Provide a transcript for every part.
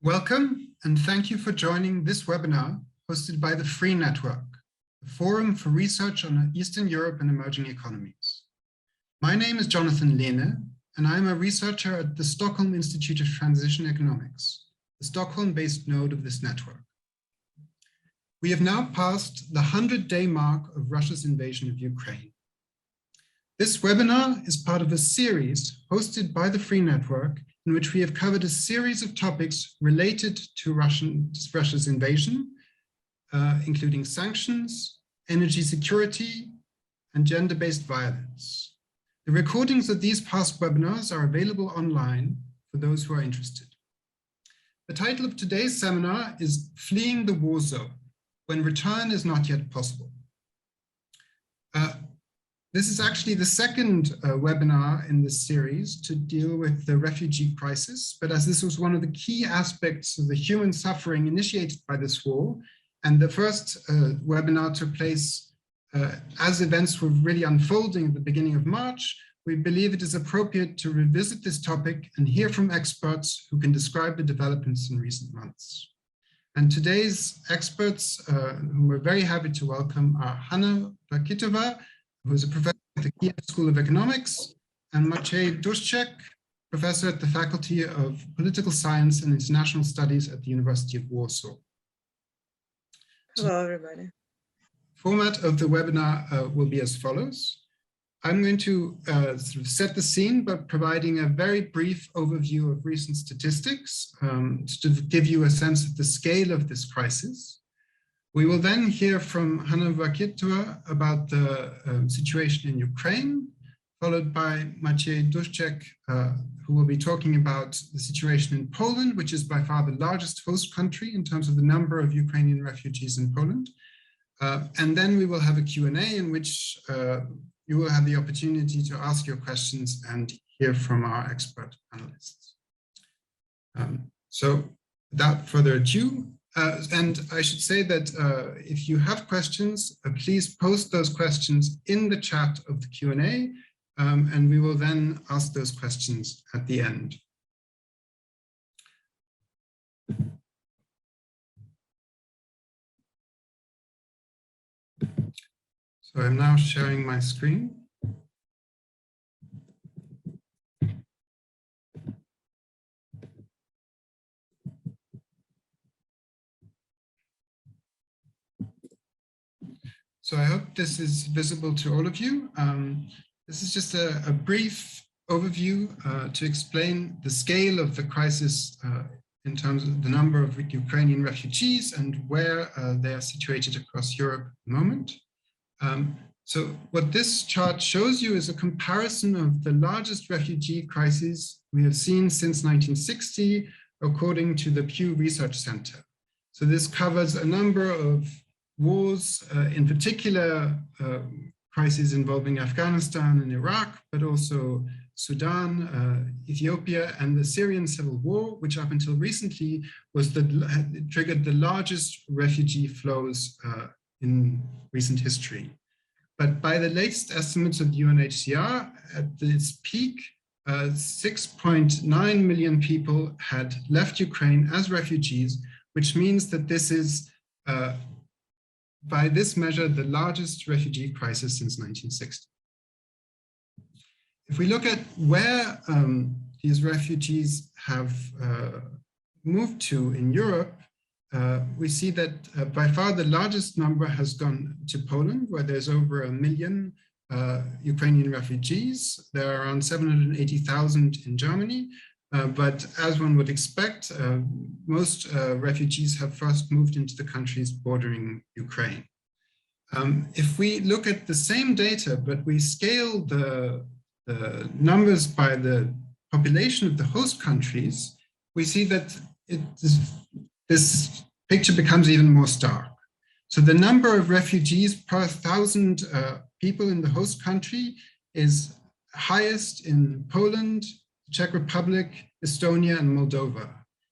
Welcome, and thank you for joining this webinar hosted by the Free Network, the Forum for Research on Eastern Europe and Emerging Economies. My name is Jonathan Lehne, and I am a researcher at the Stockholm Institute of Transition Economics, the Stockholm-based node of this network. We have now passed the 100-day mark of Russia's invasion of Ukraine. This webinar is part of a series hosted by the Free Network in which we have covered a series of topics related to Russia's invasion, including sanctions, energy security, and gender-based violence. The recordings of these past webinars are available online for those who are interested. The title of today's seminar is Fleeing the War Zone, when return is not yet possible. This is actually the second webinar in this series to deal with the refugee crisis, but as this was one of the key aspects of the human suffering initiated by this war, and the first webinar took place as events were really unfolding at the beginning of March, we believe it is appropriate to revisit this topic and hear from experts who can describe the developments in recent months. And today's experts, whom we're very happy to welcome, are Hanna Vakhitova, who is a professor at the Kyiv School of Economics, and Maciej Duszczyk, professor at the Faculty of Political Science and International Studies at the University of Warsaw. Hello, everybody. Format of the webinar will be as follows. I'm going to sort of set the scene by providing a very brief overview of recent statistics to give you a sense of the scale of this crisis. We will then hear from Hanna Vakhitova about the situation in Ukraine, followed by Maciej Duszczyk, who will be talking about the situation in Poland, which is by far the largest host country in terms of the number of Ukrainian refugees in Poland. And then we will have a Q&A in which you will have the opportunity to ask your questions and hear from our expert panelists. So without further ado, and I should say that if you have questions, please post those questions in the chat of the Q&A, and we will then ask those questions at the end. So I'm now sharing my screen. So I hope this is visible to all of you. This is just a brief overview to explain the scale of the crisis in terms of the number of Ukrainian refugees and where they are situated across Europe at the moment. So what this chart shows you is a comparison of the largest refugee crises we have seen since 1960, according to the Pew Research Center. So this covers a number of wars, in particular crises involving Afghanistan and Iraq, but also Sudan, Ethiopia, and the Syrian civil war, which up until recently was triggered the largest refugee flows in recent history. But by the latest estimates of the UNHCR, at its peak, 6.9 million people had left Ukraine as refugees, which means that this is by this measure, the largest refugee crisis since 1960. If we look at where these refugees have moved to in Europe, we see that by far the largest number has gone to Poland, where there's over 1 million Ukrainian refugees. There are around 780,000 in Germany. But as one would expect, most refugees have first moved into the countries bordering Ukraine. If we look at the same data, but we scale the numbers by the population of the host countries, we see that this picture becomes even more stark. So the number of refugees per 1,000 people in the host country is highest in Poland, Czech Republic, Estonia, and Moldova.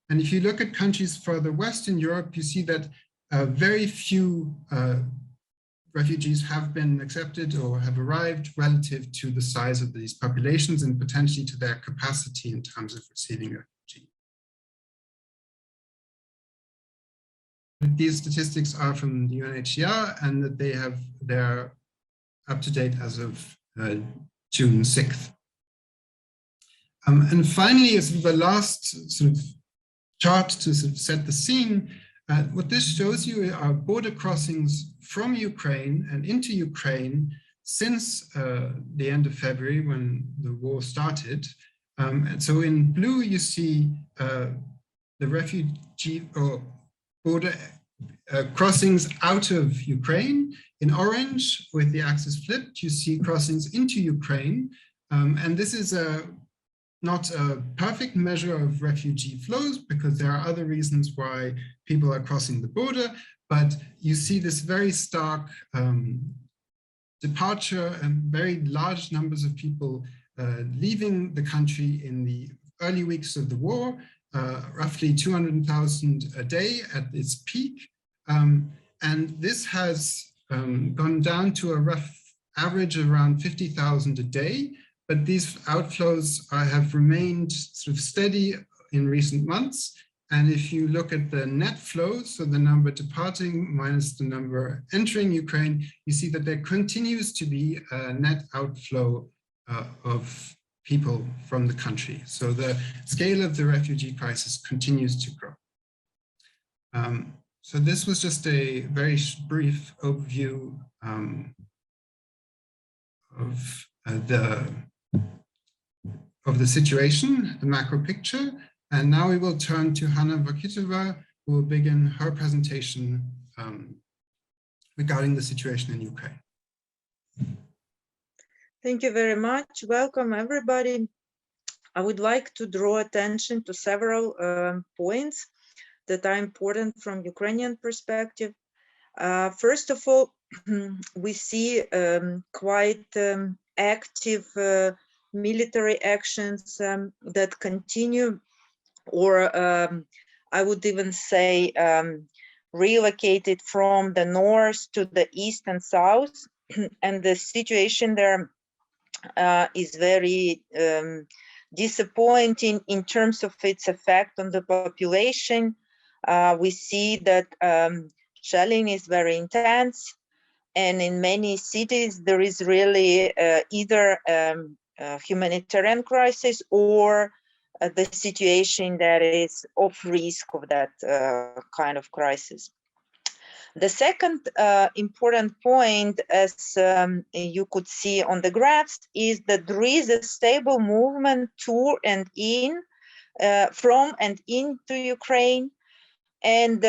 And if you look at countries further west in Europe, you see that very few refugees have been accepted or have arrived relative to the size of these populations and potentially to their capacity in terms of receiving refugees. these statistics are from the UNHCR and that they're up to date as of June 6th. And finally, as the last sort of chart to sort of set the scene, what this shows you are border crossings from Ukraine and into Ukraine since the end of February when the war started. And so in blue, you see the refugee or border crossings out of Ukraine. In orange, with the axis flipped, you see crossings into Ukraine. And this is not a perfect measure of refugee flows because there are other reasons why people are crossing the border, but you see this very stark departure and very large numbers of people leaving the country in the early weeks of the war, roughly 200,000 a day at its peak. And this has gone down to a rough average around 50,000 a day, but these outflows have remained sort of steady in recent months. And if you look at the net flows, so the number departing minus the number entering Ukraine, you see that there continues to be a net outflow of people from the country. So the scale of the refugee crisis continues to grow. So this was just a very brief overview of the situation, the macro picture. And now we will turn to Hanna Vakhitova, who will begin her presentation regarding the situation in Ukraine. Thank you very much. Welcome, everybody. I would like to draw attention to several points that are important from Ukrainian perspective. First of all, we see quite active military actions that continue, or I would even say relocated from the north to the east and south. And the situation there is very disappointing in terms of its effect on the population. We see that shelling is very intense, and in many cities there is really either humanitarian crisis or the situation that is of risk of that kind of crisis. The second important point, as you could see on the graphs, is that there is a stable movement to and in, from and into Ukraine. And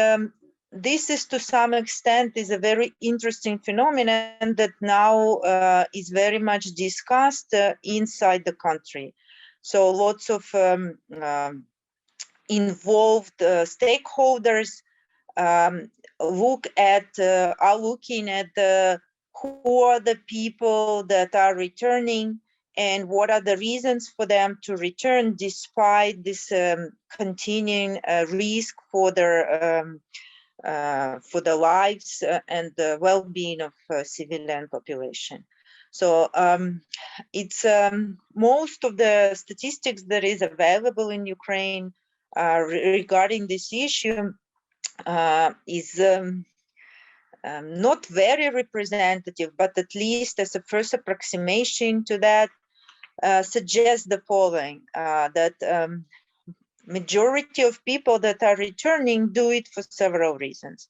this is to some extent is a very interesting phenomenon that now is very much discussed inside the country. So lots of involved stakeholders are looking at who are the people that are returning and what are the reasons for them to return despite this continuing risk for their lives and the well-being of civilian population. So it's most of the statistics that is available in Ukraine regarding this issue is not very representative, but at least as a first approximation to that, suggests the following, that majority of people that are returning do it for several reasons.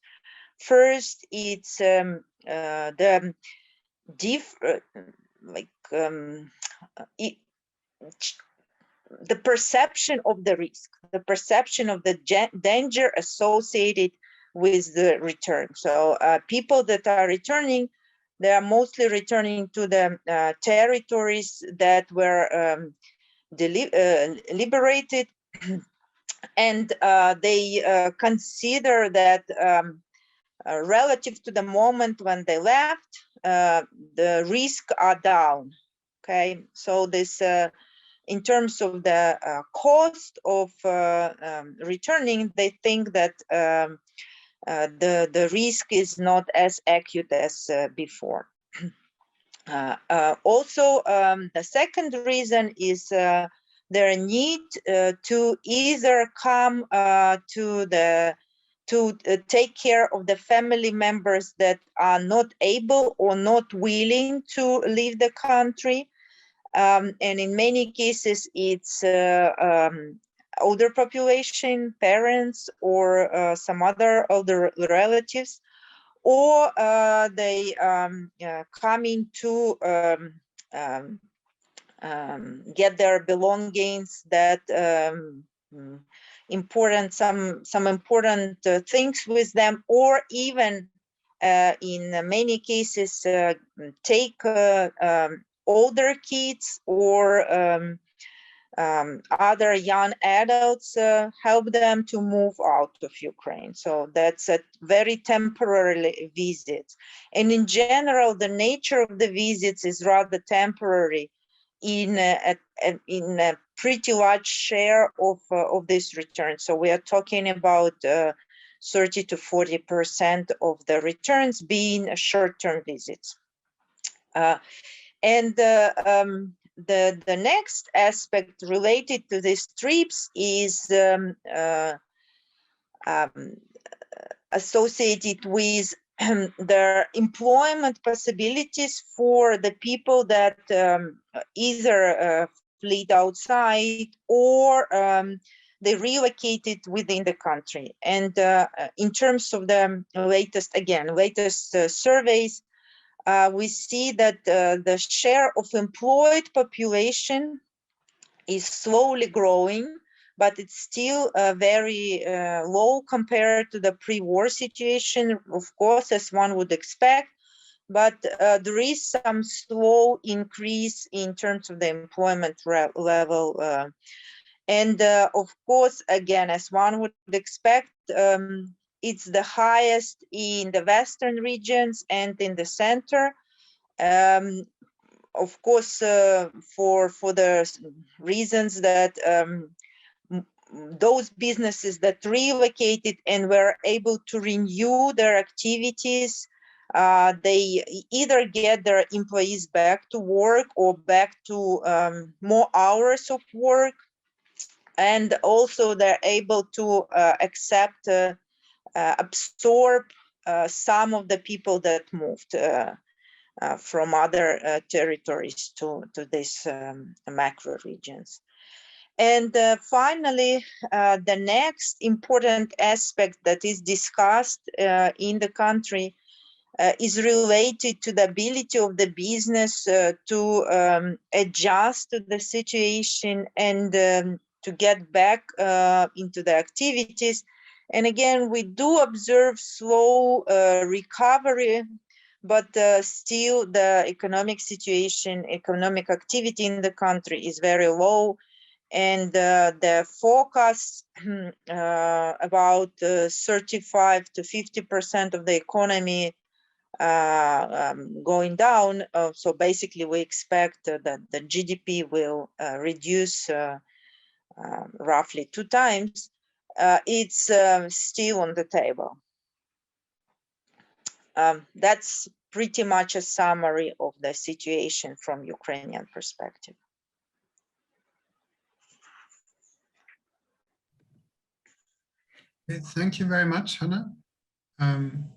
First, it's the perception of the risk, the perception of the danger associated with the return. So people that are returning, they are mostly returning to the territories that were liberated, and they consider that relative to the moment when they left, the risks are down. Okay, so this in terms of the cost of returning, they think that the risk is not as acute as before. Also, the second reason is their need to either come to the to take care of the family members that are not able or not willing to leave the country. And in many cases, it's older population, parents, or some other older relatives, or they coming to get their belongings that some important things with them, or even in many cases take older kids or other young adults, help them to move out of Ukraine. So that's a very temporary visit. And in general, the nature of the visits is rather temporary in a pretty large share of this return. So we are talking about 30 to 40% of the returns being short-term visits. And the next aspect related to these trips is associated with their employment possibilities for the people that either fled outside or they relocated within the country. And in terms of the latest surveys, we see that the share of employed population is slowly growing, but it's still very low compared to the pre-war situation, of course, as one would expect. But there is some slow increase in terms of the employment level. And of course, again, as one would expect, it's the highest in the Western regions and in the center. Of course, for the reasons that those businesses that relocated and were able to renew their activities, they either get their employees back to work or back to more hours of work. And also they're able to accept, absorb some of the people that moved from other territories to these macro regions. And finally, the next important aspect that is discussed in the country is related to the ability of the business to adjust to the situation and to get back into the activities. And again, we do observe slow recovery, but still the economic situation, economic activity in the country is very low. And the forecast about 35 to 50% of the economy going down. So basically we expect that the GDP will reduce roughly 2 times. It's still on the table. That's pretty much a summary of the situation from Ukrainian perspective. Okay, thank you very much, Hanna.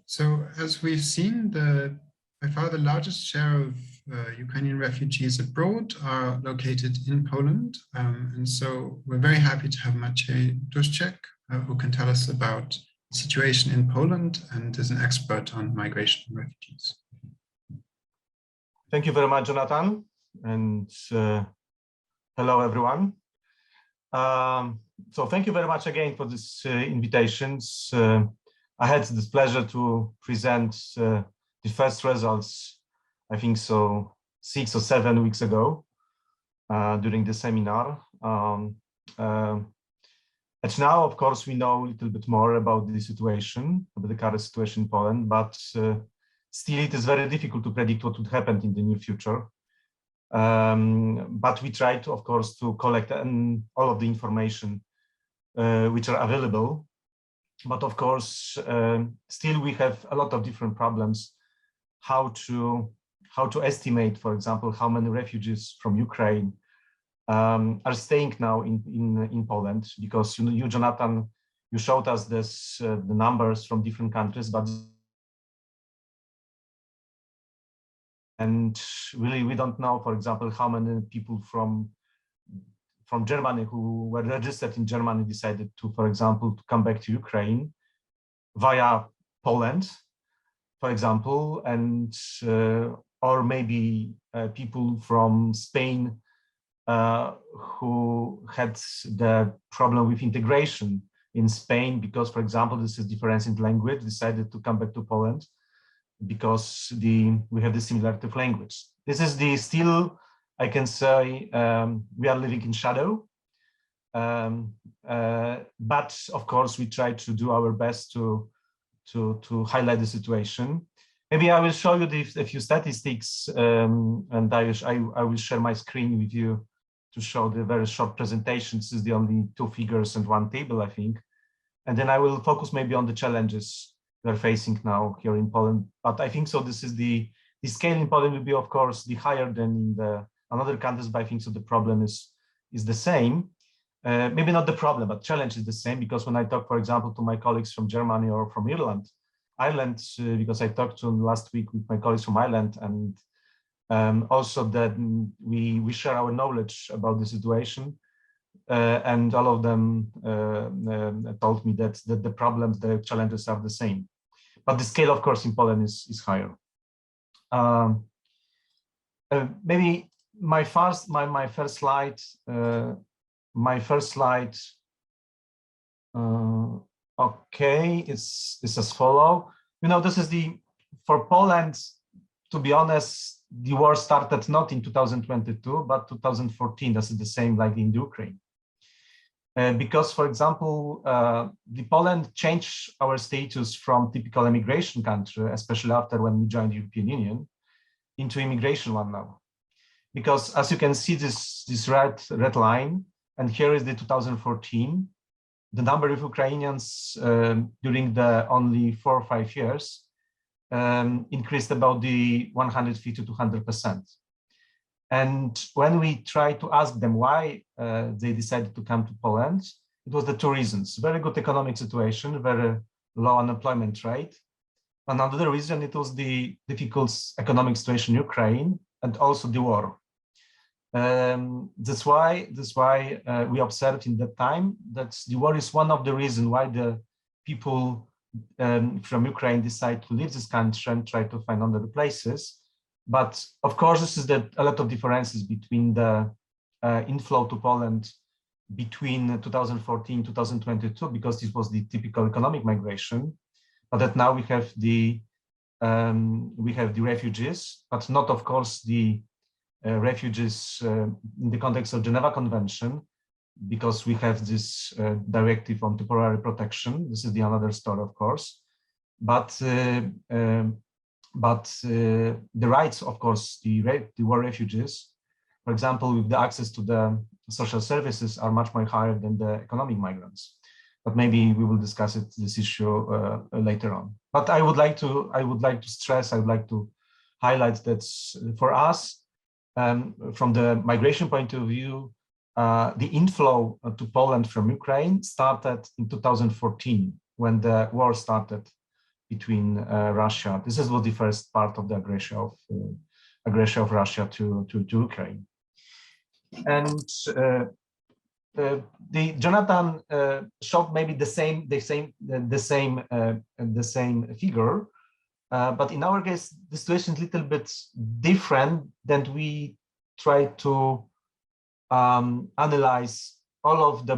So as we've seen, by far the largest share of Ukrainian refugees abroad are located in Poland. And so we're very happy to have Maciej Duszczyk, who can tell us about the situation in Poland and is an expert on migration and refugees. Thank you very much, Jonathan. And hello, everyone. So thank you very much again for this invitations. I had this pleasure to present the first results, I think so 6 or 7 weeks ago during the seminar. And now, of course, we know a little bit more about the situation, about the current situation in Poland, but still it is very difficult to predict what would happen in the near future. But we try to, of course, to collect all of the information which are available. But of course, still we have a lot of different problems. How to estimate, for example, how many refugees from Ukraine are staying now in Poland, because you, Jonathan, you showed us this the numbers from different countries, but and really we don't know, for example, how many people from Germany who were registered in Germany decided to, for example, to come back to Ukraine via Poland, for example, and or maybe people from Spain who had the problem with integration in Spain because, for example, this is difference in language, decided to come back to Poland because we have the similarity of language. This is the still, I can say, we are living in shadow. But of course, we try to do our best to highlight the situation. Maybe I will show you a few statistics, and I will share my screen with you to show the very short presentation. This is the only 2 figures and 1 table, I think. And then I will focus maybe on the challenges we're facing now here in Poland. But I think so this is the scale in Poland will be, of course, the higher than in the another countries, but I think so the problem is the same. Maybe not the problem, but challenge is the same, because when I talk, for example, to my colleagues from Germany or from Ireland, because I talked to last week with my colleagues from Ireland, and also that we share our knowledge about the situation, and all of them told me that the problems, the challenges are the same, but the scale, of course, in Poland is higher. Maybe my first slide. Okay, it's as follow. You know, this is for Poland, to be honest, the war started not in 2022, but 2014. This is the same like in Ukraine. Because, for example, the Poland changed our status from typical immigration country, especially after when we joined the European Union, into immigration one now. Because as you can see, this red line, and here is the 2014, the number of Ukrainians during the only 4 or 5 years increased about the 150 to 200%. And when we try to ask them why they decided to come to Poland, it was the 2 reasons: very good economic situation, very low unemployment rate. Another reason, it was the difficult economic situation in Ukraine and also the war. That's why we observed in that time that the war is one of the reasons why the people from Ukraine decide to leave this country and try to find other places. But of course, this is a lot of differences between the inflow to Poland between 2014 2022, because this was the typical economic migration, but that now we have the refugees, but not, of course, the refugees in the context of Geneva Convention, because we have this directive on temporary protection. This is the another story, of course, but the rights, of course, the war refugees, for example, with the access to the social services, are much more higher than the economic migrants. But maybe we will discuss this issue later on. But I would like to stress, I would like to highlight that for us, from the migration point of view, the inflow to Poland from Ukraine started in 2014, when the war started between Russia. This was the first part of the aggression of Russia to Ukraine. And Jonathan showed maybe the same figure, but in our case, the situation is a little bit different. Than we try to analyze all of the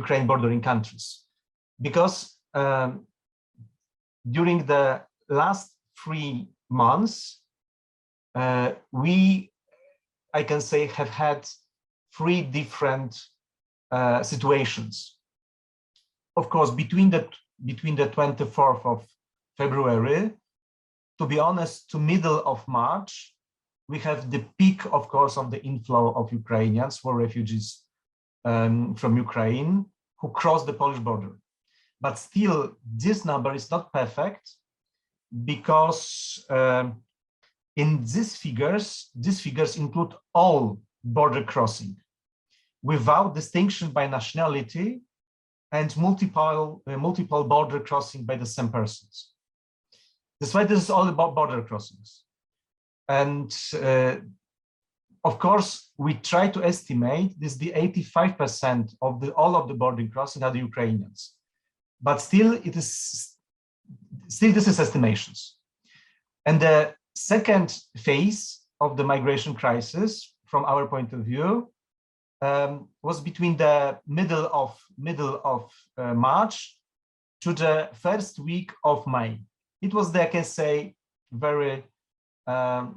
Ukraine bordering countries, because during the last 3 months, I can say, have had 3 different situations. Of course, between the 24th of February, to be honest, to middle of March, we have the peak, of course, of the inflow of Ukrainians, war refugees from Ukraine, who crossed the Polish border. But still, this number is not perfect, because in these figures include all border crossing, without distinction by nationality and multiple border crossing by the same persons. That's why this is all about border crossings. And of course, we try to estimate this, the 85% of all of the border crossing are the Ukrainians, but still this is estimations. And the second phase of the migration crisis, from our point of view, was between the middle of March to the first week of May. It was the, I can say, very, I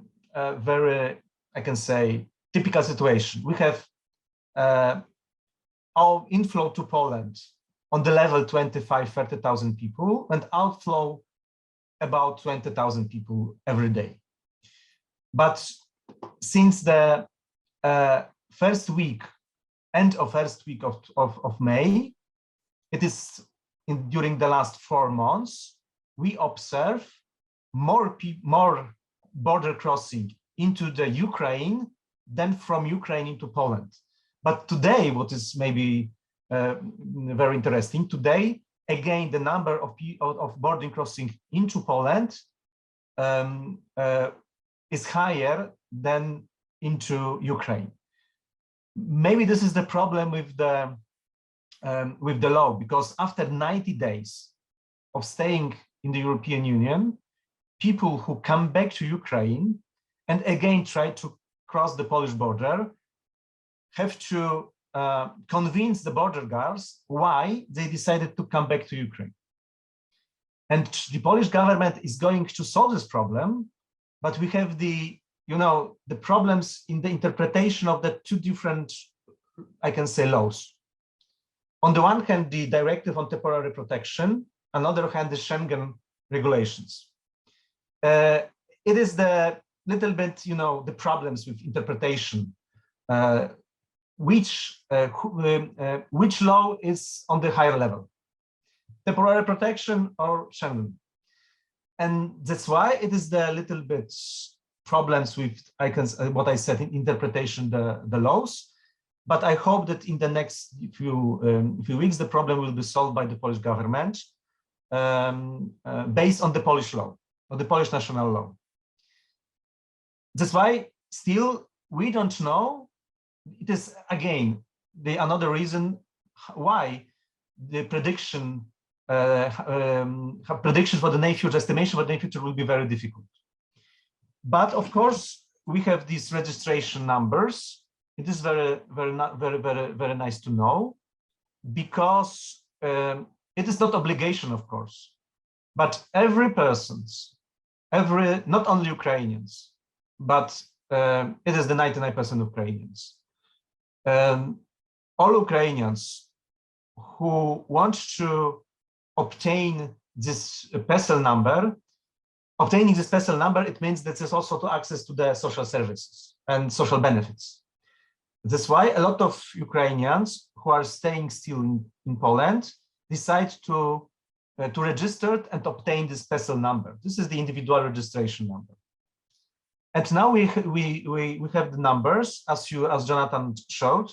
can say, typical situation. We have our inflow to Poland on the level 25,000–30,000 people, and outflow about 20,000 people every day. But since the end of first week of May, it is during the last 4 months, we observe more border crossing into the Ukraine than from Ukraine into Poland. But today, what is maybe very interesting, today, again, the number of border crossing into Poland is higher than into Ukraine. Maybe this is the problem with the law, because after 90 days of staying in the European Union, people who come back to Ukraine and again try to cross the Polish border have to convince the border guards why they decided to come back to Ukraine. And the Polish government is going to solve this problem, but we have the problems in the interpretation of the two different, I can say, laws. On the one hand, the directive on temporary protection, on the other hand, the Schengen regulations. It is the little bit, the problems with interpretation. Which law is on the higher level? Temporary protection or Schengen? And that's why it is the little bit problems with, what I said, in interpretation, the laws. But I hope that in the next few weeks, the problem will be solved by the Polish government based on the Polish law, or the Polish national law. That's why still we don't know. It is again another reason why the predictions for the near future, estimation for the near future will be very difficult. But of course, we have these registration numbers. It is very nice to know, because it is not obligation, of course, but every person's, not only Ukrainians, but it is the 99% Ukrainians. All Ukrainians who want to obtain this PESEL number, obtaining this PESEL number, it means that there's also access to the social services and social benefits. That's why a lot of Ukrainians who are staying still in Poland decide to register and obtain this PESEL number. This is the individual registration number. And now we have the numbers, as Jonathan showed.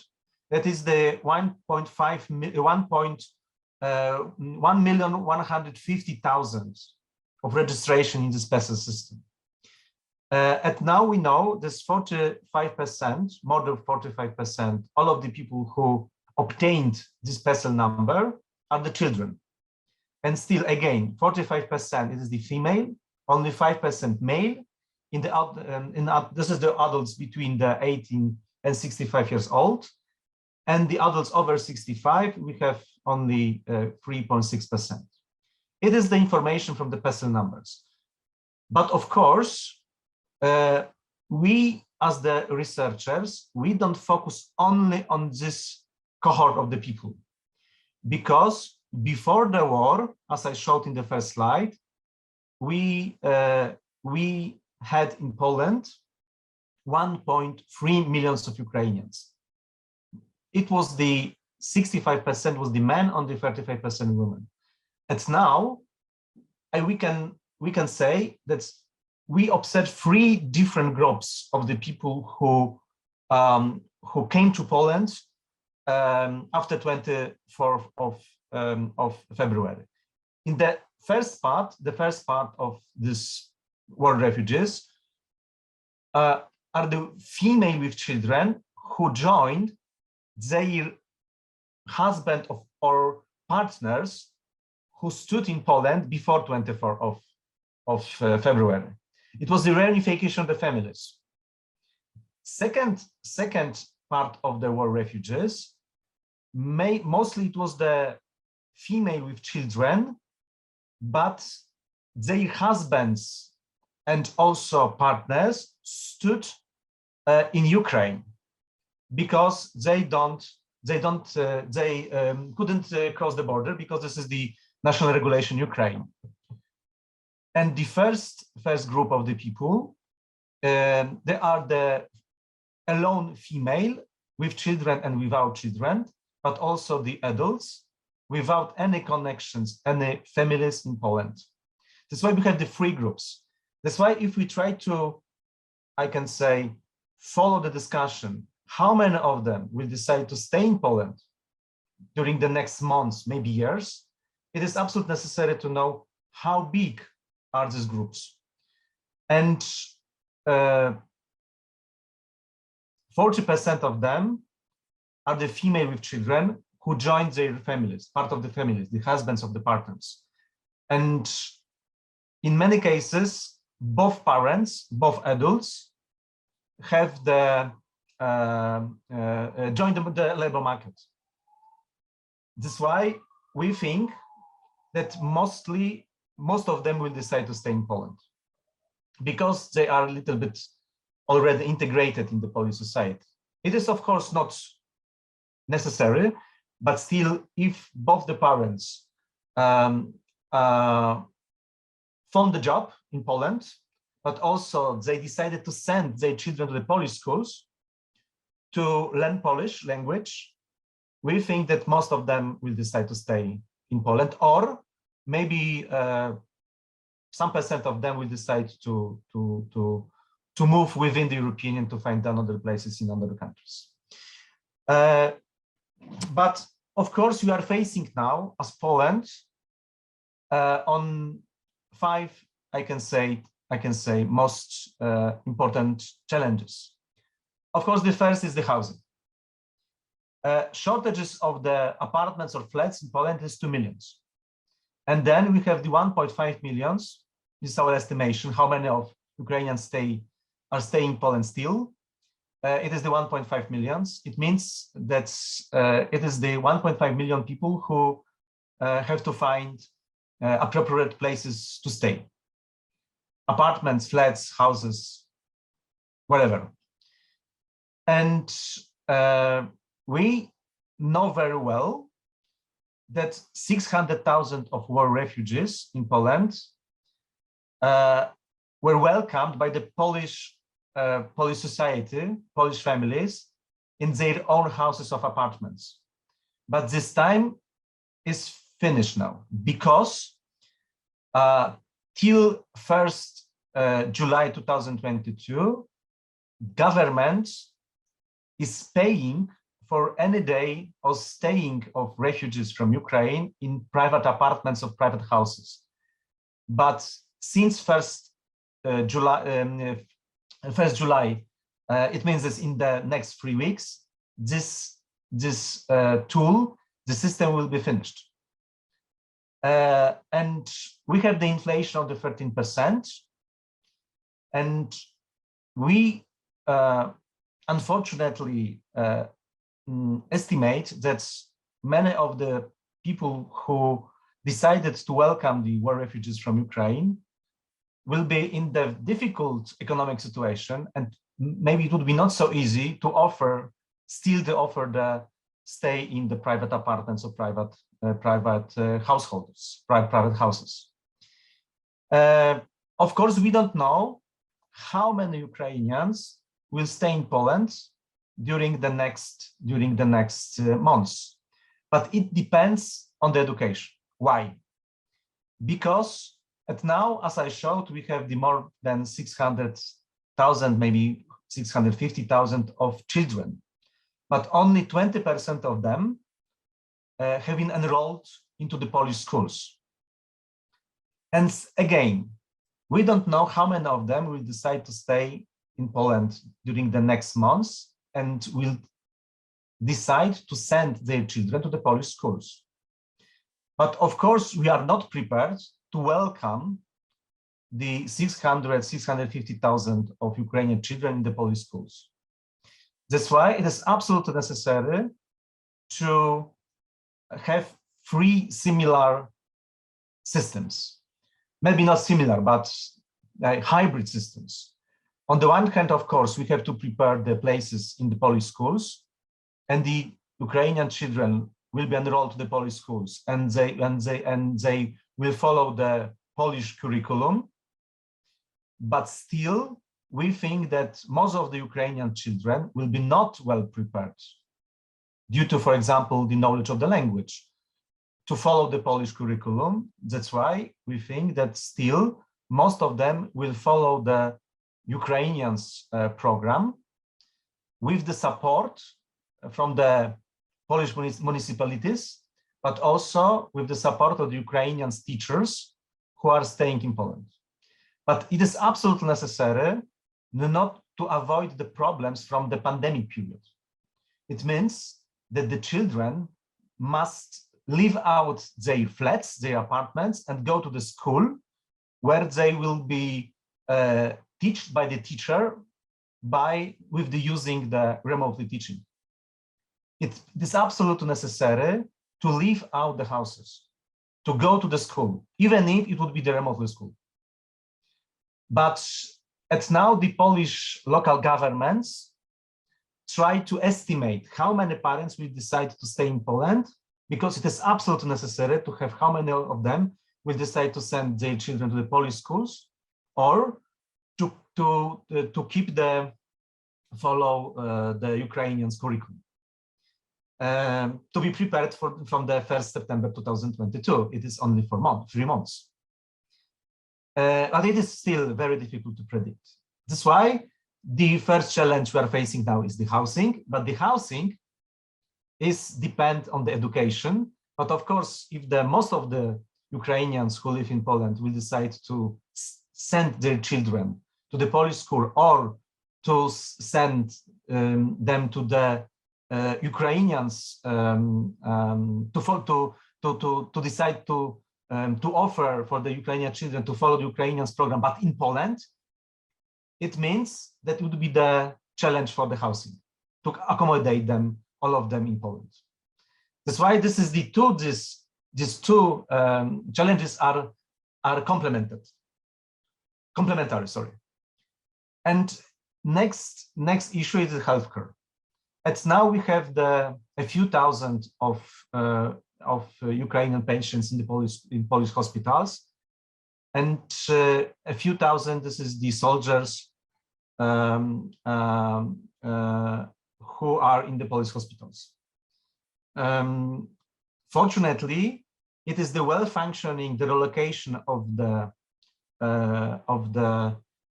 That is the 1,150,000 of registration in this PESEL system. And now we know this 45%, more than 45%, all of the people who obtained this PESEL number are the children. And still, again, 45% is the female, only 5% male. This is the adults between the 18 and 65 years old. And the adults over 65, we have only 3.6%. It is the information from the PESEL numbers. But of course, we as the researchers, we don't focus only on this cohort of the people. Because before the war, as I showed in the first slide, we had in Poland 1.3 million of Ukrainians. It was the 65% was the men, only 35% women. And now we can say that we observed 3 different groups of the people who came to Poland after 24th February. In the first part of this war refugees are the female with children who joined their husband or partners who stood in Poland before 24th of February. It was the reunification of the families. Second part of the war refugees, mostly it was the female with children, but their husbands and also partners stood in Ukraine because they couldn't cross the border because this is the national regulation Ukraine. And the first group of the people, they are the alone female with children and without children, but also the adults without any connections, any families in Poland. That's why we have the three groups. That's why if we try to, I can say, follow the discussion, how many of them will decide to stay in Poland during the next months, maybe years, it is absolutely necessary to know how big are these groups. And 40% of them are the female with children who joined their families, part of the families, the husbands of the partners. And in many cases, both parents, both adults have joined the labor market. That's why we think that most of them will decide to stay in Poland because they are a little bit already integrated in the Polish society. It is, of course, not necessary, but still, if both the parents found the job in Poland, but also they decided to send their children to the Polish schools to learn Polish language, we think that most of them will decide to stay in Poland, or maybe some percent of them will decide to move within the European Union to find another places in other countries. But of course, we are facing now, as Poland, on five, I can say, most important challenges. Of course, the first is the housing. Shortages of the apartments or flats in Poland is 2 million. And then we have the 1.5 million. This is our estimation, how many of Ukrainians are staying in Poland still. It is the 1.5 million. It means that it is the 1.5 million people who have to find appropriate places to stay. Apartments, flats, houses, whatever. And we know very well that 600,000 of war refugees in Poland were welcomed by the Polish society, Polish families, in their own houses of apartments. But this time is finished now because till 1st July 2022, government is paying for any day of staying of refugees from Ukraine in private apartments or private houses. But since 1st July, it means that in the next 3 weeks, this tool, the system will be finished. And we have the inflation of the 13%. And we unfortunately estimate that many of the people who decided to welcome the war refugees from Ukraine will be in the difficult economic situation, and maybe it would be not so easy to offer the stay in the private apartments or private houses. Of course, we don't know how many Ukrainians will stay in Poland during the next months, but it depends on the education. Why? Because now, as I showed, we have the more than 600,000, maybe 650,000 of children, but only 20% of them have been enrolled into the Polish schools. And again, we don't know how many of them will decide to stay in Poland during the next months and will decide to send their children to the Polish schools. But of course, we are not prepared to welcome the 650,000 of Ukrainian children in the Polish schools. That's why it is absolutely necessary to have three similar systems. Maybe not similar, but hybrid systems. On the one hand, of course, we have to prepare the places in the Polish schools, and the Ukrainian children will be enrolled to the Polish schools, and they will follow the Polish curriculum. But still, we think that most of the Ukrainian children will be not well prepared due to, for example, the knowledge of the language to follow the Polish curriculum. That's why we think that still most of them will follow the Ukrainians program with the support from the Polish municipalities, but also with the support of the Ukrainian teachers who are staying in Poland. But it is absolutely necessary not to avoid the problems from the pandemic period. It means that the children must leave out their flats, their apartments, and go to the school where they will be taught by the teacher with the using the remotely teaching. It is absolutely necessary to leave out the houses, to go to the school, even if it would be the remotely school. But at now, the Polish local governments try to estimate how many parents will decide to stay in Poland, because it is absolutely necessary to have how many of them will decide to send their children to the Polish schools, or to keep follow the Ukrainian curriculum. To be prepared from the 1st September 2022. It is only for 3 months. But it is still very difficult to predict. That's why the first challenge we are facing now is the housing, but the housing depend on the education. But of course, if most of the Ukrainians who live in Poland will decide to send their children to the Polish school, or to send them to the Ukrainians to decide to offer for the Ukrainian children to follow the Ukrainians program, but in Poland, it means that it would be the challenge for the housing to accommodate them, all of them in Poland. That's why this is these two challenges are complementary. Sorry. And next issue is the healthcare. And now we have a few thousand of Ukrainian patients in Polish hospitals, and a few thousand. This is the soldiers who are in the Polish hospitals. Fortunately, it is the well-functioning relocation of the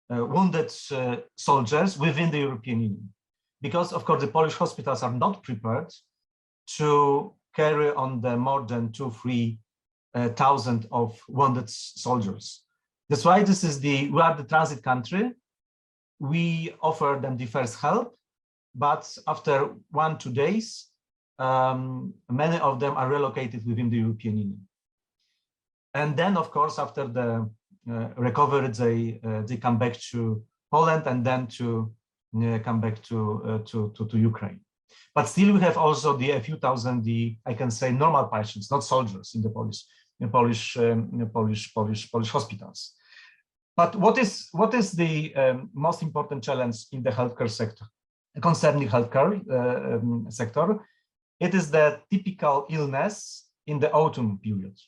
wounded soldiers within the European Union, because of course the Polish hospitals are not prepared to carry on the more than 2,000-3,000 of wounded soldiers. That's why we are the transit country. We offer them the first help, but after 1-2 days, many of them are relocated within the European Union. And then, of course, after the recovery, they come back to Poland, and then to come back to Ukraine. But still, we have also a few thousand, I can say, normal patients, not soldiers, in the Polish hospitals. But what is the most important challenge in the healthcare sector, concerning healthcare sector? It is the typical illness in the autumn period,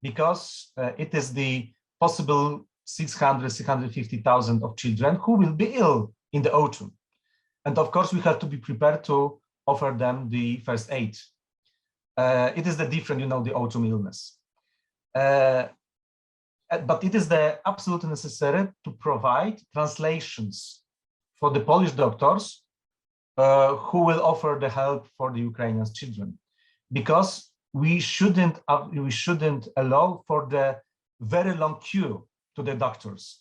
because it is the possible 650,000 of children who will be ill in the autumn. And of course, we have to be prepared to offer them the first aid. It is the different, the autumn illness. But it is absolutely necessary to provide translations for the Polish doctors who will offer the help for the Ukrainian children. Because we shouldn't allow for the very long queue to the doctors,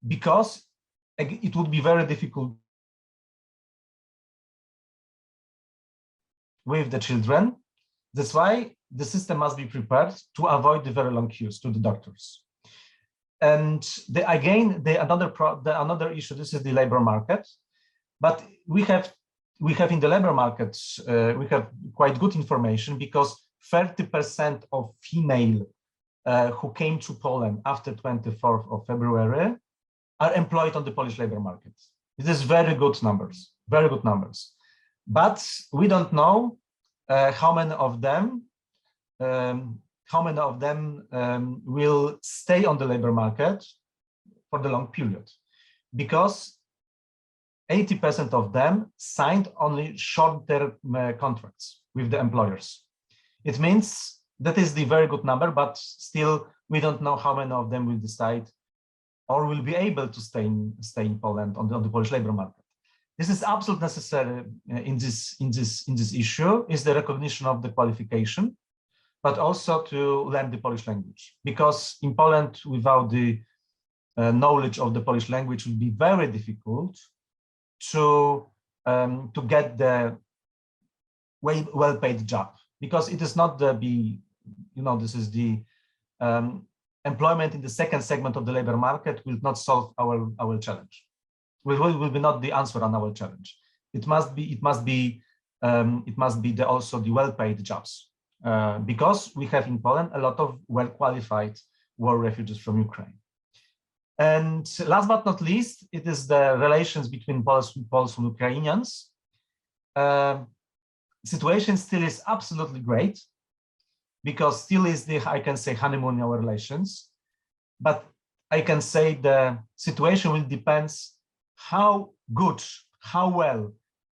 because it would be very difficult with the children. That's why the system must be prepared to avoid the very long queues to the doctors. And another issue, this is the labor market. But we have in the labor market, we have quite good information, because 30% of female who came to Poland after 24th of February are employed on the Polish labor market. It is very good numbers, very good numbers. But we don't know how many of them will stay on the labor market for the long period, because 80% of them signed only short-term contracts with the employers. It means that is the very good number, but still we don't know how many of them will decide or will be able to stay in Poland on the Polish labor market. This is absolutely necessary in this issue, is the recognition of the qualification, but also to learn the Polish language, because in Poland, without the knowledge of the Polish language, it will be very difficult to get the well-paid job, because it is not this is the employment in the second segment of the labor market will not solve our challenge. Will be not the answer on our challenge. It must be also the well-paid jobs, because we have in Poland a lot of well-qualified war refugees from Ukraine. And last but not least, it is the relations between Poles and Ukrainians. Situation still is absolutely great, because still is I can say, honeymoon in our relations. But I can say the situation will depend how good, how well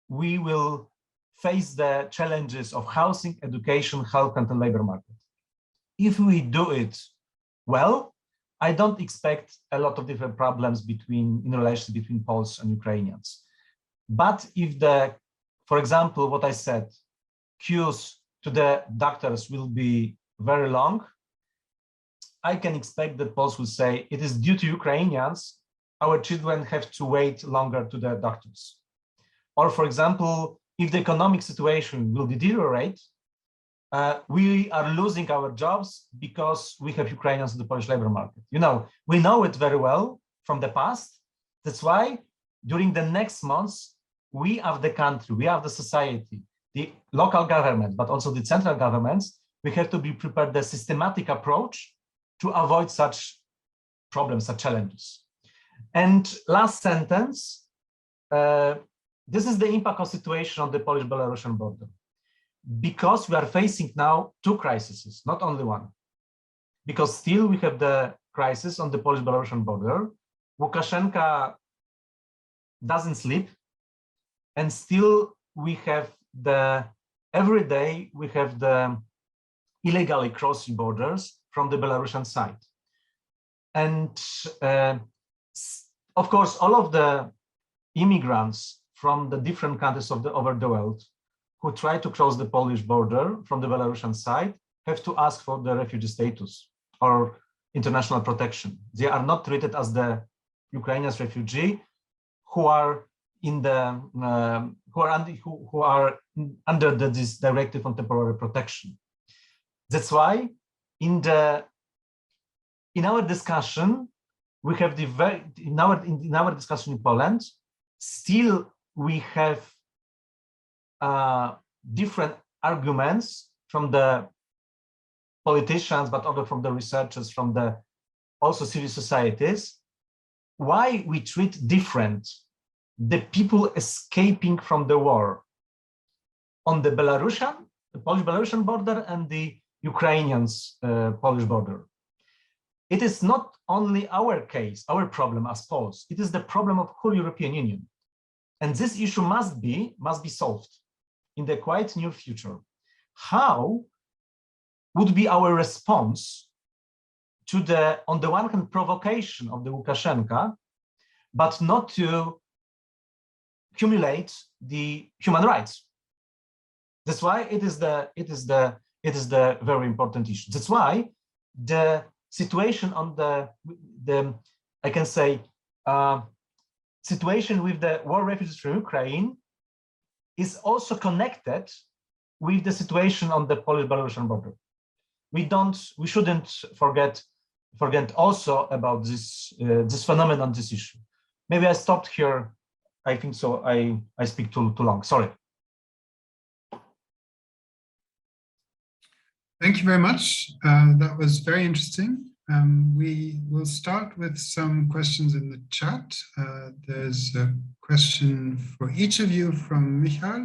we will face the challenges of housing, education, health, and the labor market. If we do it well, I don't expect a lot of different problems in relations between Poles and Ukrainians. But if for example, what I said, queues to the doctors will be very long, I can expect that Poles will say it is due to Ukrainians, our children have to wait longer to the doctors. Or for example, if the economic situation will deteriorate, we are losing our jobs because we have Ukrainians in the Polish labor market. We know it very well from the past. That's why during the next months, we are the country, we are the society, the local government, but also the central governments, we have to be prepared the systematic approach to avoid such problems, such challenges. And last sentence, this is the impact of situation on the Polish-Belarusian border. Because we are facing now two crises, not only one. Because still we have the crisis on the Polish-Belarusian border. Lukashenko doesn't sleep, and still we have every day we have the illegally crossing borders from the Belarusian side. And of course, all of the immigrants from the different countries over the world who try to cross the Polish border from the Belarusian side have to ask for the refugee status or international protection. They are not treated as the Ukrainian refugee who are under this directive on temporary protection. That's why in our discussion, we have in our discussion in Poland, still we have different arguments from the politicians, but also from the researchers, from the also civil societies, why we treat different the people escaping from the war on the Polish-Belarusian border and the Ukrainians Polish border. It is not only our case, our problem as Poles, it is the problem of whole European Union. And this issue must be solved in the quite near future. How would be our response to on the one hand, provocation of the Lukashenko, but not to accumulate the human rights? That's why it is it is the very important issue. That's why the situation on the I can say situation with the war refugees from Ukraine is also connected with the situation on the Polish-Belarusian border. We shouldn't forget also about this this phenomenon, this issue. Maybe I stopped here. I think so. I speak too long. Sorry. Thank you very much. That was very interesting. We will start with some questions in the chat. There's a question for each of you from Michael.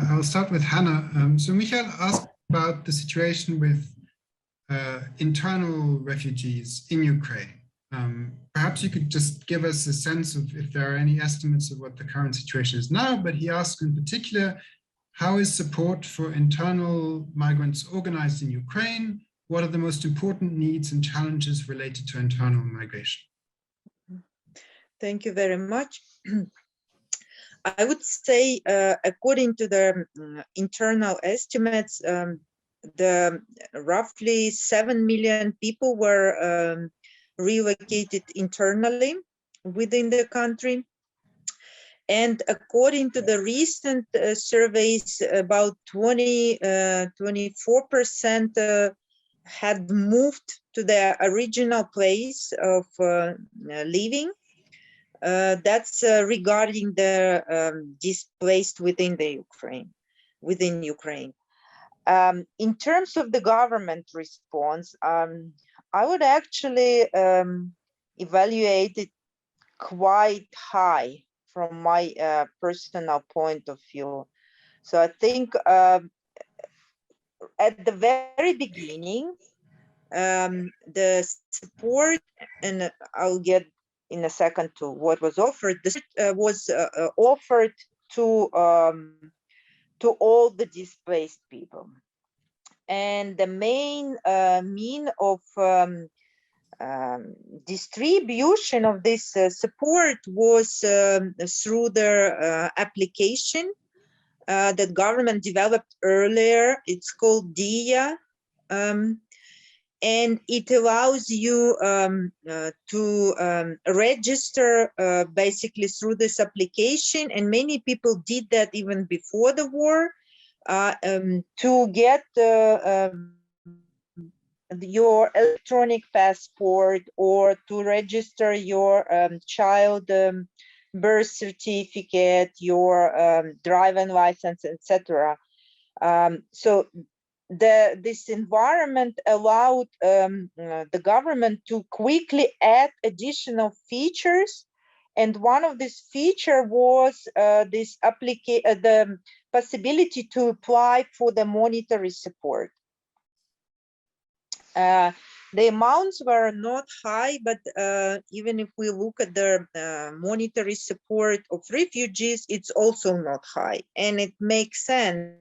I'll start with Hanna. So Michael asked about the situation with internal refugees in Ukraine. Perhaps you could just give us a sense of if there are any estimates of what the current situation is now, but he asked in particular, how is support for internal migrants organized in Ukraine? What are the most important needs and challenges related to internal migration? Thank you very much. I would say, according to the internal estimates, the roughly 7 million people were relocated internally within the country. And according to the recent surveys, about 24% had moved to their original place of living. That's regarding the displaced within Ukraine. In terms of the government response, I would actually evaluate it quite high from my personal point of view. So I think at the very beginning, the support, and I'll get in a second to what was offered, the support was offered to all the displaced people. And the main mean of distribution of this support was through the application that government developed earlier. It's called DIA, and it allows you to register basically through this application, and many people did that even before the war, to get your electronic passport or to register your child birth certificate, your driving license, etc. So this environment allowed the government to quickly add additional features, and one of these features was the possibility to apply for the monetary support. The amounts were not high, but even if we look at the monetary support of refugees, it's also not high, and it makes sense.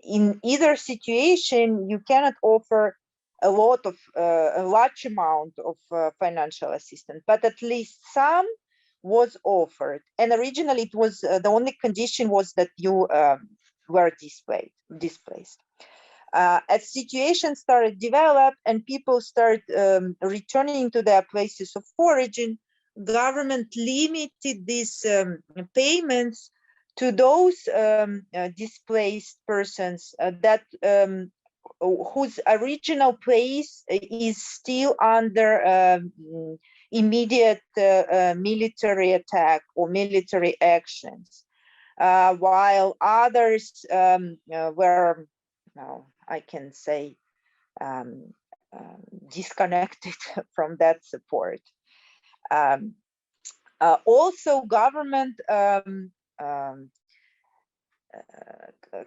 In either situation, you cannot offer a large amount of financial assistance, but at least some was offered. And originally, it was the only condition was that you were displaced. As situations started to develop and people started returning to their places of origin, government limited these payments to those displaced persons that whose original place is still under immediate military attack or military actions, while others were, I can say, disconnected from that support. Also, government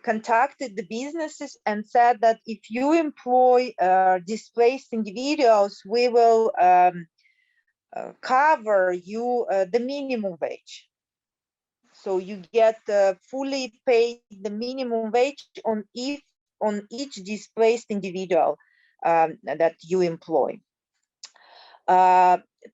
contacted the businesses and said that if you employ displaced individuals, we will cover you the minimum wage. So you get fully paid the minimum wage on each displaced individual that you employ.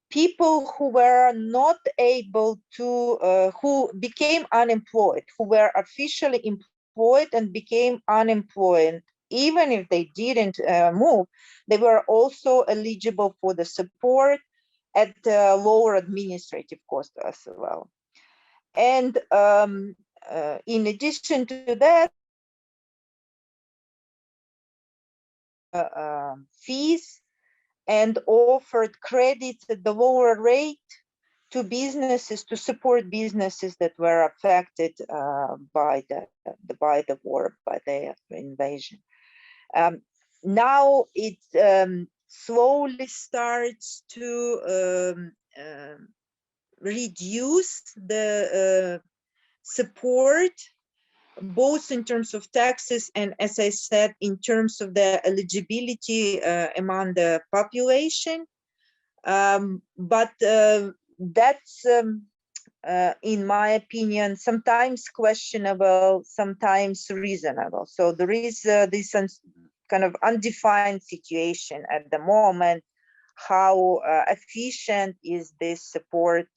People who were not able to, who became unemployed, who were officially employed employed and became unemployed. Even if they didn't move, they were also eligible for the support at lower administrative cost as well. And in addition to that, fees and offered credits at the lower rate to businesses, to support businesses that were affected by the war, by the invasion. Now it slowly starts to reduce the support, both in terms of taxes and, as I said, in terms of the eligibility among the population. But that's, in my opinion, sometimes questionable, sometimes reasonable. So there is this kind of undefined situation at the moment, how efficient is this support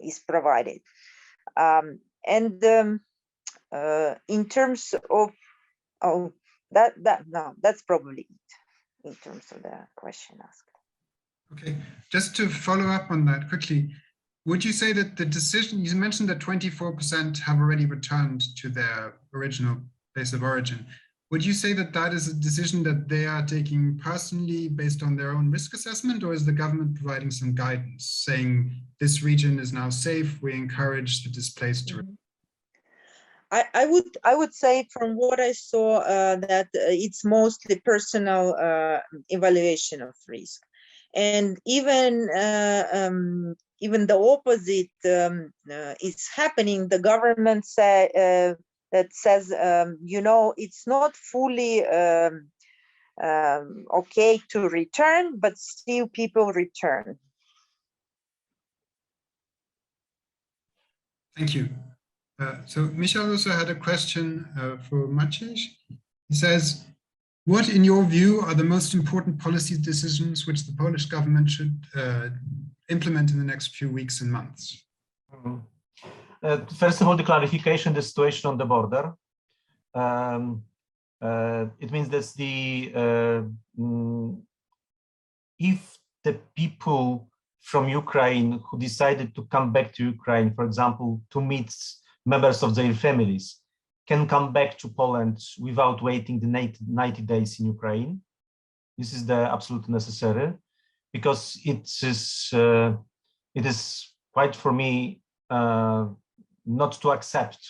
is provided. And in terms of, that's probably it in terms of the question asked. Okay, just to follow up on that quickly, would you say that the decision, you mentioned that 24% have already returned to their original place of origin. Would you say that that is a decision that they are taking personally based on their own risk assessment, or is the government providing some guidance saying this region is now safe, we encourage the displaced to return? I would say from what I saw that it's mostly personal evaluation of risk. And even the opposite is happening. The government that says, you know, it's not fully okay to return, but still people return. Thank you. So Michal also had a question for Maciej. He says, what, in your view, are the most important policy decisions which the Polish government should implement in the next few weeks and months? First of all, the clarification, the situation on the border. It means that if the people from Ukraine who decided to come back to Ukraine, for example, to meet members of their families, can come back to Poland without waiting the 90 days in Ukraine. This is the absolute necessary, because it is quite, for me, not to accept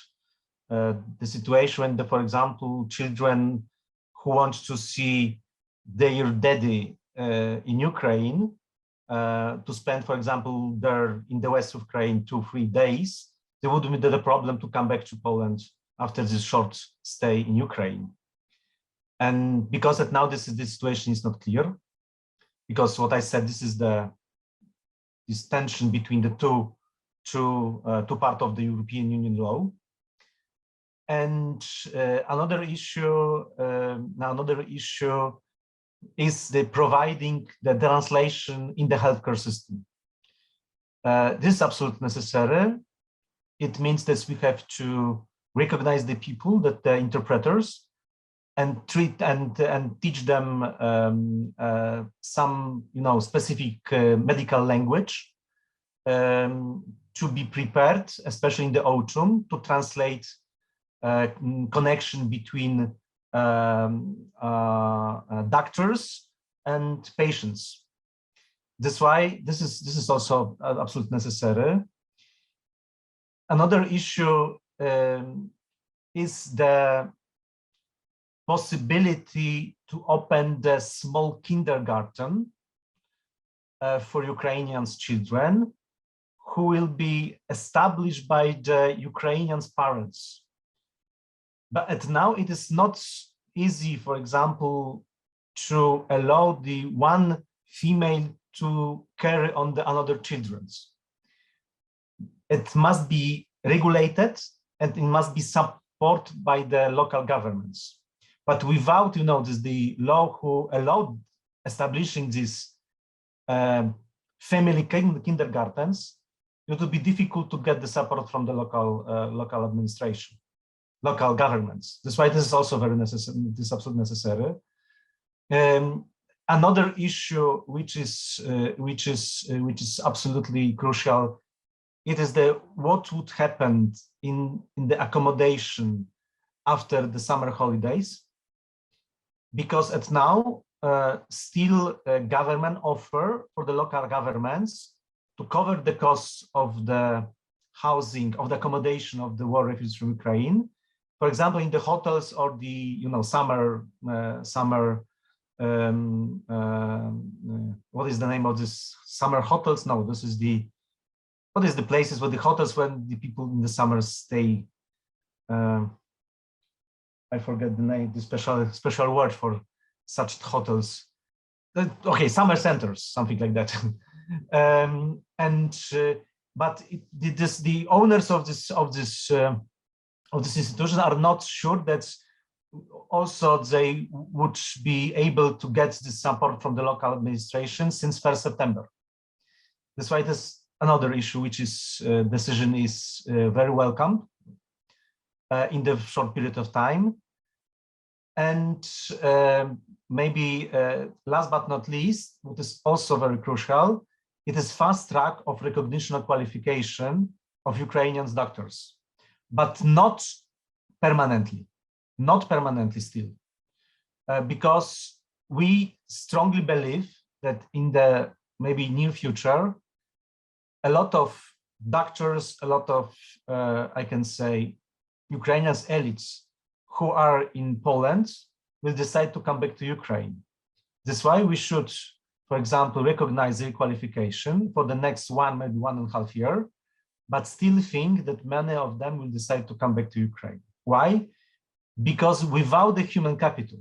the situation when, for example, children who want to see their daddy in Ukraine, to spend, for example, there in the west of Ukraine 2-3 days, there would be the problem to come back to Poland after this short stay in Ukraine. And because that now this situation is not clear, because what I said, this is this tension between the two part of the European Union law. And another issue is the providing the translation in the healthcare system. This is absolutely necessary. It means that we have to recognize the people, that the interpreters, and treat and teach them some, specific medical language to be prepared, especially in the autumn, to translate connection between doctors and patients. That's why this is also absolutely necessary. Another issue is the possibility to open the small kindergarten for Ukrainian children, who will be established by the Ukrainian parents. But now it is not easy, for example, to allow the one female to carry on the another children's. It must be regulated and it must be supported by the local governments. But without, the law who allowed establishing these family kindergartens, it would be difficult to get the support from the local administration, local governments. That's why this is also very necessary. This is absolutely necessary. Another issue which is absolutely crucial, it is what would happen in the accommodation after the summer holidays, because at now still government offer for the local governments to cover the costs of the housing, of the accommodation of the war refugees from Ukraine. For example, in the hotels or the summer what is the name of this summer hotels? No, this is what is the places where the hotels when the people in the summer stay? I forget the name, the special word for such hotels. Okay, summer centers, something like that. But the owners of this institutions are not sure that also they would be able to get this support from the local administration since 1st September. That's why there's another issue, which is decision is very welcome in the short period of time. And maybe last but not least, what is also very crucial, it is fast track of recognition of qualification of Ukrainian doctors, but not permanently still, because we strongly believe that in the maybe near future, a lot of doctors, a lot of, I can say, Ukrainian elites who are in Poland will decide to come back to Ukraine. That's why we should, for example, recognize their qualification for the next maybe 1.5 years, but still think that many of them will decide to come back to Ukraine. Why? Because without the human capital,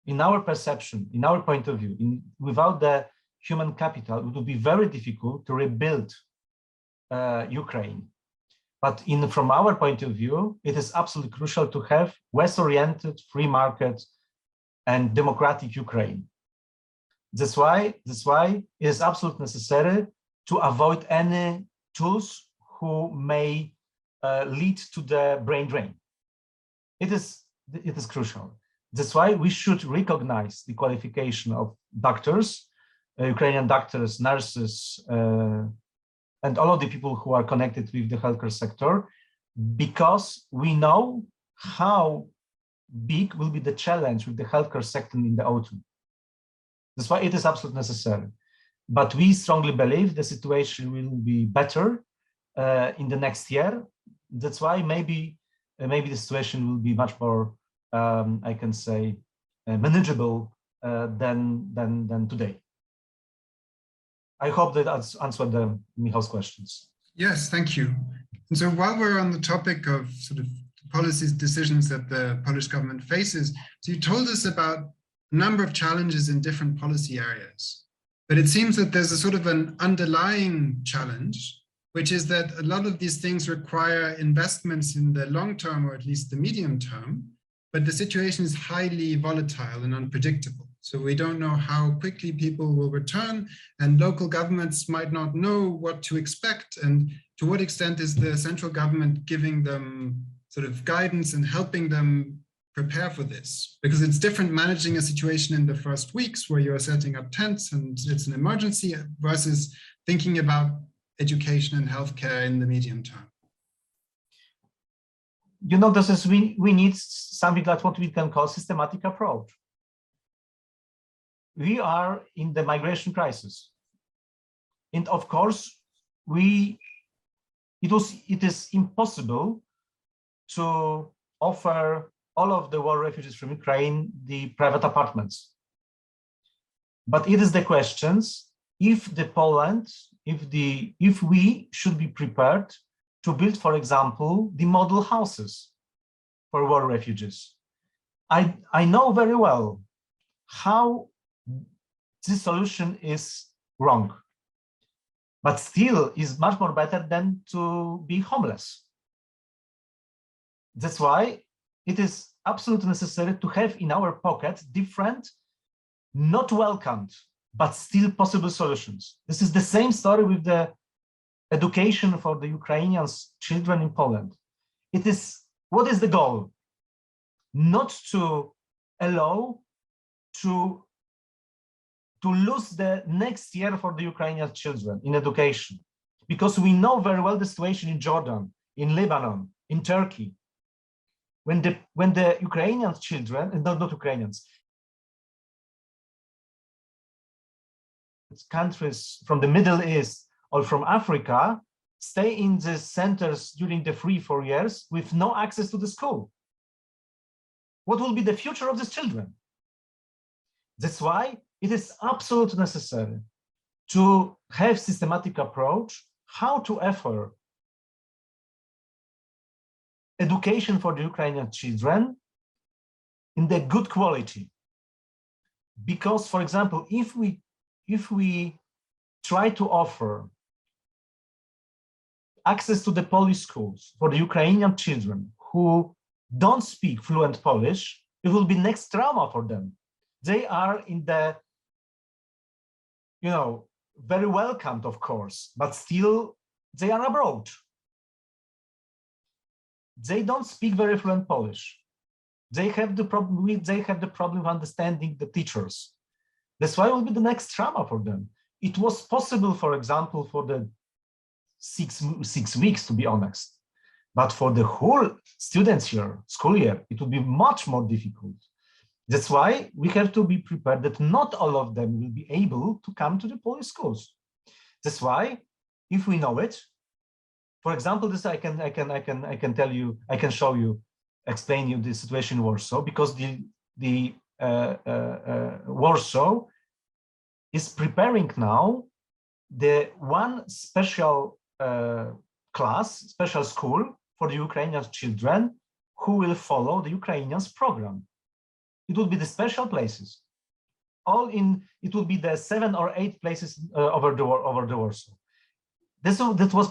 in our perception, in our point of view, without the human capital, it would be very difficult to rebuild Ukraine. But from our point of view, it is absolutely crucial to have West-oriented, free market, and democratic Ukraine. That's why it is absolutely necessary to avoid any tools who may lead to the brain drain. It is crucial. That's why we should recognize the qualification of doctors, Ukrainian doctors, nurses, and all of the people who are connected with the healthcare sector, because we know how big will be the challenge with the healthcare sector in the autumn. That's why it is absolutely necessary. But we strongly believe the situation will be better in the next year. That's why maybe the situation will be much more, I can say, manageable than today. I hope that answered Michal's questions. Yes, thank you. And so while we're on the topic of sort of policies, decisions that the Polish government faces, so you told us about a number of challenges in different policy areas, but it seems that there's a sort of an underlying challenge, which is that a lot of these things require investments in the long term, or at least the medium term, but the situation is highly volatile and unpredictable. So we don't know how quickly people will return, and local governments might not know what to expect, and to what extent is the central government giving them sort of guidance and helping them prepare for this? Because it's different managing a situation in the first weeks where you're setting up tents and it's an emergency versus thinking about education and healthcare in the medium term. This is we need something like what we can call systematic approach. We are in the migration crisis, and of course, it is impossible to offer all of the war refugees from Ukraine the private apartments. But it is the questions if we should be prepared to build, for example, the model houses for war refugees. I know very well how this solution is wrong, but still is much more better than to be homeless. That's why it is absolutely necessary to have in our pocket different, not welcomed, but still possible solutions. This is the same story with the education for the Ukrainian children in Poland. What is the goal? Not to allow to lose the next year for the Ukrainian children in education, because we know very well the situation in Jordan, in Lebanon, in Turkey. When the Ukrainian children, and not Ukrainians, countries from the Middle East or from Africa stay in the centers during the 3-4 years with no access to the school. What will be the future of these children? That's why it is absolutely necessary to have systematic approach how to offer education for the Ukrainian children in the good quality. Because, for example, if we try to offer access to the Polish schools for the Ukrainian children who don't speak fluent Polish, it will be next trauma for them. They are in the, very welcomed, of course, but still they are abroad. They don't speak very fluent Polish. They have the problem of understanding the teachers. That's why it will be the next trauma for them. It was possible, for example, for the six weeks, to be honest. But for the whole school year, it will be much more difficult. That's why we have to be prepared that not all of them will be able to come to the Polish schools. That's why, if we know it, for example, this I can tell you, I can show you, explain you the situation in Warsaw, because the Warsaw is preparing now the one special special school for the Ukrainian children who will follow the Ukrainians program. It will be the special places. It will be the 7 or 8 places over the Warsaw. That was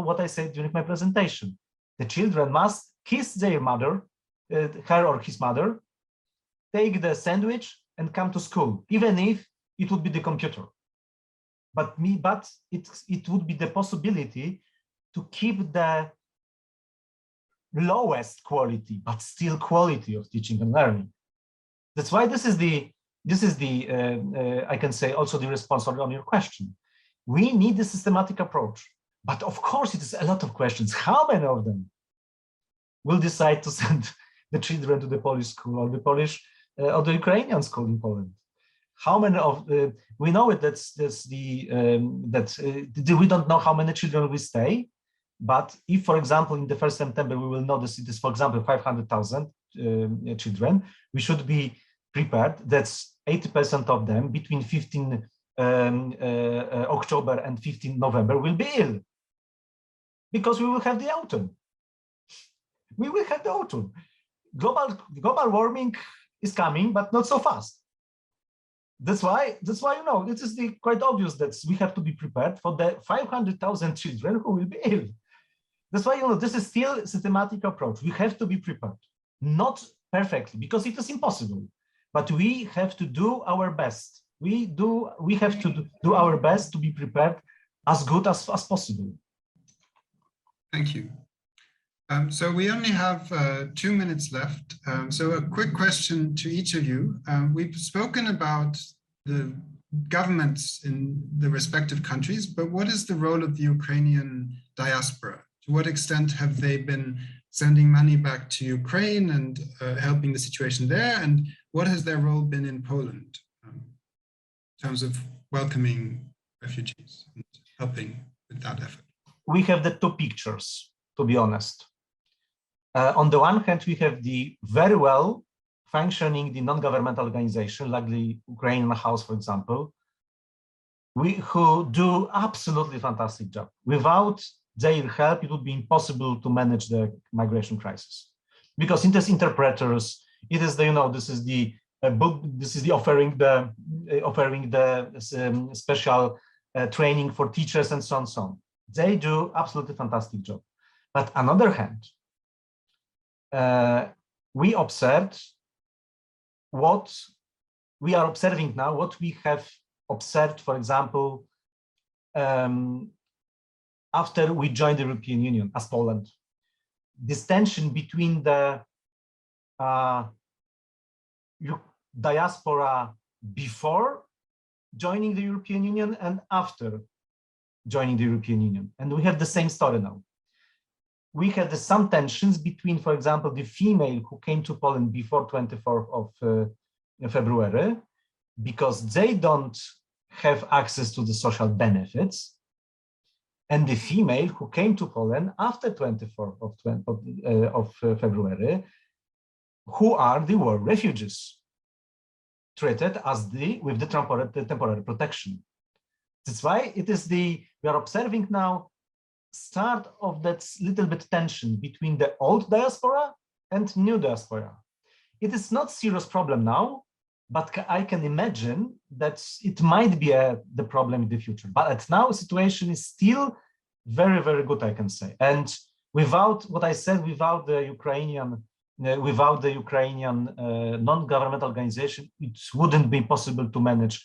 what I said during my presentation. The children must kiss their mother, her or his mother, take the sandwich and come to school, even if it would be the computer. But it would be the possibility to keep the lowest quality, but still quality of teaching and learning. That's why this is the I can say also the response on your question. We need a systematic approach, but of course it is a lot of questions. How many of them will decide to send the children to the Polish school or the Polish or the Ukrainian school in Poland? How many of we know it we don't know how many children will stay, but if, for example, in the 1st September we will know this, it is, for example, 500,000 children, we should be prepared. That's 80% of them between 15 October and 15 November will be ill, because we will have the autumn. We will have the autumn. Global warming is coming, but not so fast. That's why it is quite obvious that we have to be prepared for the 500,000 children who will be ill. That's why this is still a systematic approach. We have to be prepared, not perfectly, because it is impossible, but we have to do our best. We have to do our best to be prepared as good as possible. Thank you. So we only have 2 minutes left. So a quick question to each of you. We've spoken about the governments in the respective countries, but what is the role of the Ukrainian diaspora? To what extent have they been sending money back to Ukraine and helping the situation there? And what has their role been in Poland in terms of welcoming refugees and helping with that effort? We have the two pictures, to be honest. On the one hand, we have the very well functioning the non-governmental organization, like the Ukrainian House, for example, who do absolutely fantastic job. Without their help, it would be impossible to manage the migration crisis, because it is interpreters, it is this is the book, this is the offering the special training for teachers and so on, so on. They do absolutely fantastic job. But on the other hand, we observed what we are observing now, what we have observed, for example, after we joined the European Union as Poland. This tension between the diaspora before joining the European Union and after joining the European Union. And we have the same story now. We had some tensions between, for example, the female who came to Poland before 24th of February, because they don't have access to the social benefits, and the female who came to Poland after 24th of February, who are the war refugees, treated as with the temporary protection. That's why we are observing now start of that little bit tension between the old diaspora and new diaspora. It is not serious problem now, but I can imagine that it might be the problem in the future. But at now, situation is still very, very good, I can say. And without what I said, without the Ukrainian non-governmental organization, it wouldn't be possible to manage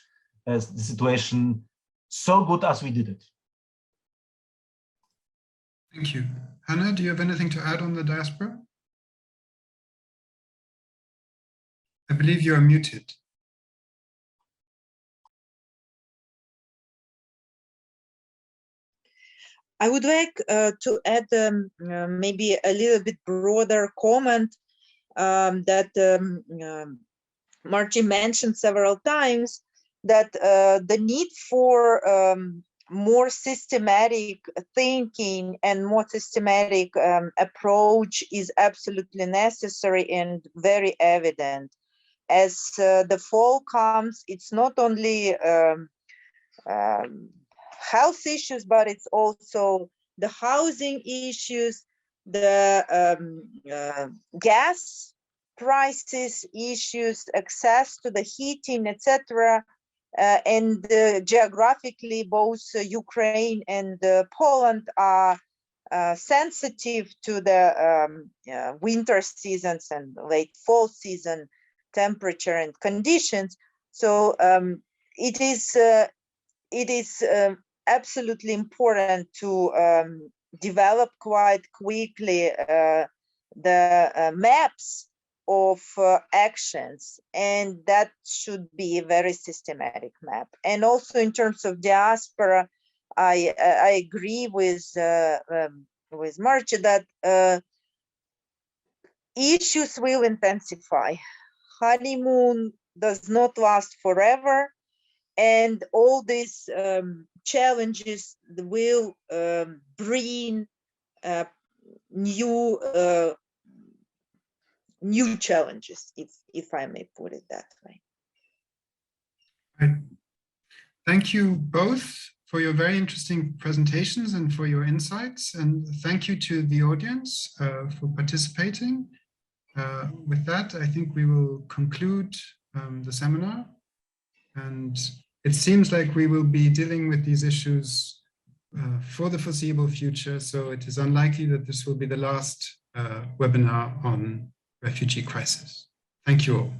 the situation so good as we did it. Thank you. Hanna, do you have anything to add on the diaspora? I believe you are muted. I would like to add maybe a little bit broader comment that Maciej mentioned several times, that the need for more systematic thinking and more systematic approach is absolutely necessary and very evident. As the fall comes, it's not only health issues, but it's also the housing issues, the gas prices issues, access to the heating, etc. And geographically, both Ukraine and Poland are sensitive to the winter seasons and late fall season temperature and conditions. So it is absolutely important to develop quite quickly the maps of actions, and that should be a very systematic map. And also in terms of diaspora, I agree with Maciej that issues will intensify. Honeymoon does not last forever, and all these challenges will bring new challenges, if I may put it that way. Right. Thank you both for your very interesting presentations and for your insights, and thank you to the audience for participating. With that, I think we will conclude the seminar, and it seems like we will be dealing with these issues for the foreseeable future, so it is unlikely that this will be the last webinar on refugee crisis. Thank you all.